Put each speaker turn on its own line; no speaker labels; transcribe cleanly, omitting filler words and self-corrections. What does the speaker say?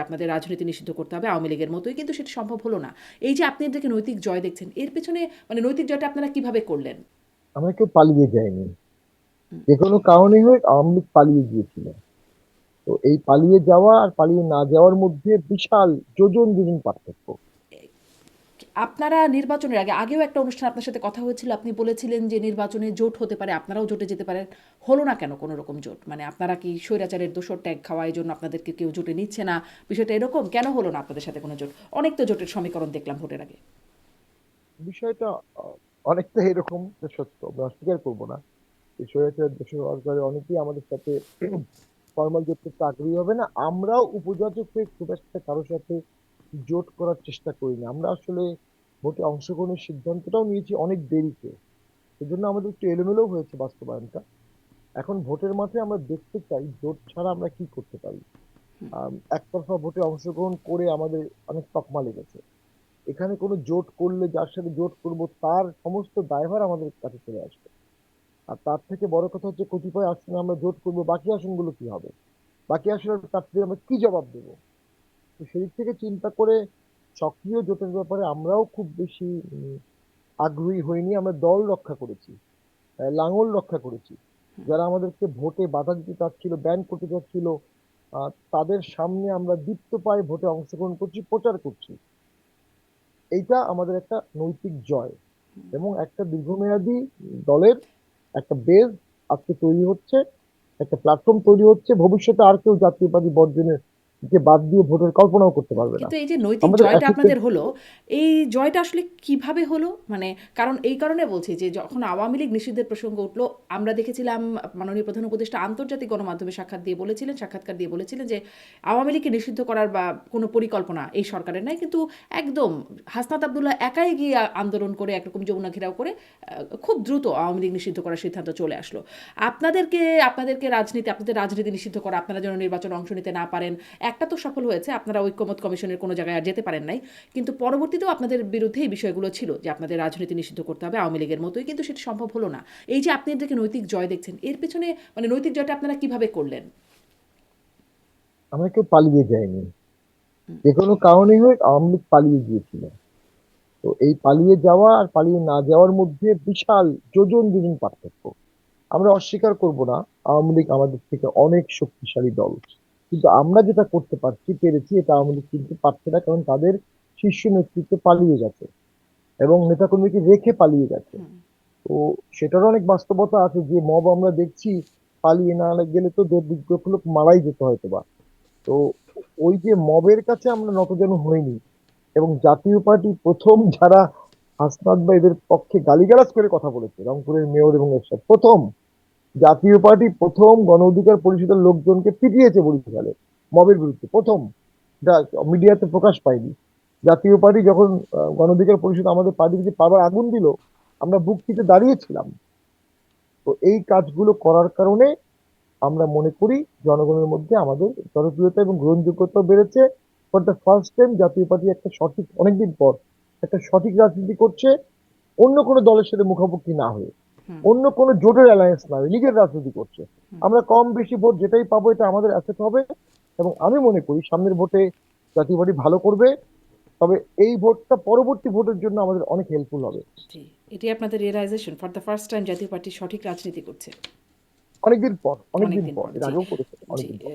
আপনাদের রাজনীতি নিষিদ্ধ করতে হবে আওয়ামী লীগের মতোই, কিন্তু সেটা সম্ভব হলো না। এই যে আপনি এটাকে নৈতিক জয় দেখছেন, এর পেছনে মানে নৈতিক জয়টা আপনারা কিভাবে করলেন?
আমরা কেউ পালিয়ে যায়নি।
হুম।
যে কোনো কারণে হোক আওয়ামী লীগ পালিয়ে গিয়েছিল। তো এই পালিয়ে যাওয়া আর পালিয়ে না যাওয়ার মধ্যে বিশাল যোজন যোজন পার্থক্য।
আপনারা নির্বাচনের আগেও একটা অনুষ্ঠান আপনার সাথে কথা হয়েছিল, আপনি বলেছিলেন যে নির্বাচনে জোট হতে পারে, আপনারাও জোটে যেতে পারেন। হলো না কেন কোনো রকম জোট? মানে আপনারা কি স্বৈরাচারের দোসর ট্যাগ খাওয়া, এই জন্য আপনাদেরকে কেউ জোটে নিচ্ছে না? বিষয়টা এরকম কেন হলো না আপনাদের সাথে কোনো জোট? অনেক তো জোটের সমীকরণ দেখলাম ভোটের আগে।
বিষয়টা অনেকটা এরকম, যে সত্য আমরা অস্বীকার করবো না। এই স্বৈরাচার দেশের সরকারের অনেকেই আমাদের সাথে ফর্মাল জোট করতে আগ্রহী হবে না। আমরাও উপযোজক হয়ে খুব একটা কারোর সাথে জোট করার চেষ্টা করি না। আমরা আসলে ভোটে অংশগ্রহণের সিদ্ধান্তটাও নিয়েছি অনেক দেরিতে। সেজন্য আমাদের একটু এলোমেলো হয়েছে বাস্তবায়নটা। এখন ভোটের মাঠে আমরা দেখতে চাই জোট ছাড়া আমরা কি করতে পারি। একতরফা ভোটে অংশগ্রহণ করে আমাদের অনেক তকমা লেগেছে। এখানে কোনো জোট করলে যার সাথে জোট করব তার সমস্ত দায়ভার আমাদের কাছে চলে আসবে। আর তার থেকে বড় কথা হচ্ছে কতিপয় আসনে আমরা জোট করব, বাকি আসনগুলো কি হবে, বাকি আসনের প্রার্থীদের আমরা কি জবাব দেবো। তো সেই দিক থেকে চিন্তা করে সক্রিয় জোটের ব্যাপারে আমরাও খুব বেশি আগ্রহী হইনি। আমরা দল রক্ষা করেছি, লাঙল রক্ষা করেছি। যারা আমাদেরকে ভোটে বাধা দিতে চাচ্ছিল, ব্যান করতে চাচ্ছিল, তাদের সামনে আমরা দীপ্ত পায়ে ভোটে অংশগ্রহণ করছি, প্রচার করছি। এইটা আমাদের একটা নৈতিক জয় এবং একটা দীর্ঘমেয়াদী দলের একটা বেজ আজকে তৈরি হচ্ছে, একটা প্ল্যাটফর্ম তৈরি হচ্ছে। ভবিষ্যতে আর কেউ জাতীয়তাবাদী বর্জনের যে বাদ দিয়ে ভোটের কল্পনাও করতে পারবে না।
কিন্তু এই যে নৈতিক
আমাদের
জয়টা
একেতে
আপনাদের হলো, এই জয়টা আসলে কিভাবে হলো? মানে কারণ এই কারণে বলছি যে যখন আওয়ামী লীগ নিষিদ্ধের প্রসঙ্গ উঠলো, আমরা দেখেছিলাম মাননীয় প্রধান উপদেষ্টা আন্তর্জাতিক গণমাধ্যমে সাক্ষাৎকার দিয়ে বলেছিলেন যে আওয়ামী লীগকে নিষিদ্ধ করার বা কোনো পরিকল্পনা এই সরকারের নাই। কিন্তু একদম হাসনাত আব্দুল্লাহ একাই গিয়ে আন্দোলন করে একরকম যমুনা ঘেরাও করে খুব দ্রুত আওয়ামী লীগ নিষিদ্ধ করার সিদ্ধান্ত চলে আসলো। আপনাদের রাজনীতি নিষিদ্ধ করা, আপনারা যেন নির্বাচনে অংশ নিতে না পারেন, একটা তো সফল হয়েছে, আপনারা ঐক্যমত কমিশনের কোনো জায়গায় আর যেতে পারেন নাই। কিন্তু পরবর্তীতেও আপনাদের বিরুদ্ধে এই বিষয়গুলো ছিল যে আপনাদের রাজনীতি নিষিদ্ধ করতে হবে আওয়ামী লীগের মতোই, কিন্তু সেটা সম্ভব হলো না। এই যে আপনি এটাকে নৈতিক জয় দেখছেন, এর পেছনে মানে নৈতিক জয়টা আপনারা কিভাবে করলেন?
আমরা কেউ পালিয়ে যায়নি। যে কোনো কারণে হোক আওয়ামী লীগ পালিয়ে গিয়েছিল। তো এই পালিয়ে যাওয়া আর পালিয়ে না যাওয়ার মধ্যে বিশাল যোজন যোজন পার্থক্য। আমরা অস্বীকার করব না, আওয়ামী লীগ আমাদের থেকে অনেক শক্তিশালী দল। কিন্তু আমরা যেটা করতে পেরেছি, এটা আওয়ামী লীগ কিন্তু পারছে না, কারণ তাদের শীর্ষ নেতৃত্ব পালিয়ে গেছে এবং নেতাকর্মীকে রেখে পালিয়ে গেছে। তো সেটারও অনেক বাস্তবতা আছে, যে মব আমরা দেখছি, পালিয়ে না গেলে তো দুর্যোগ লোক মারাই যেত হয়তো বা। তো ওই যে মবের কাছে আমরা নতজানু হইনি। এবং জাতীয় পার্টি প্রথম যারা হাসনাত বা এদের পক্ষে গালিগালাজ করে কথা বলেছে, রংপুরের মেয়র এবং এরশাদ প্রথম। জাতীয় পার্টি প্রথম গণ অধিকার পরিষদের লোকজনকে পিটিয়েছে বরিশালে মবের বিরুদ্ধে, প্রথম। যা মিডিয়াতে প্রকাশ পায়নি। জাতীয় পার্টি যখন গণ অধিকার পরিষদ আমাদের পার্টিকে পাড়ার আগুন দিল, আমরা বুক চিতে দাঁড়িয়েছিলাম। তো এই কাজগুলো করার কারণে আমরা মনে করি জনগণের মধ্যে আমাদের জনপ্রিয়তা এবং গ্রহণযোগ্যতা বেড়েছে। For the first time Jatiya party একটা সঠিক, অনেকদিন পর একটা সঠিক রাজনীতি করছে, অন্য কোনো দলের সাথে মুখোমুখি না হয়ে, অন্য কোনো জোটের অ্যালায়েন্স না হয়ে নিজের রাজনীতি করছে। আমরা কম বেশি ভোট যেটাই পাবো এটা আমাদের অ্যাসেট হবে। এবং আমি মনে করি সামনের ভোটে জাতীয় পার্টি ভালো করবে। তবে এই ভোটটা পরবর্তী ভোটের জন্য আমাদের অনেক হেল্পফুল হবে।
জি, এটাই আপনাদের realization for the first time Jatiya Party সঠিক রাজনীতি করছে
অনেকদিন পর, অনেকদিন
অনেকদিন
পর,
পর।
এর
জি।
আগেও করেছে
জি।
অনেকদিন পর।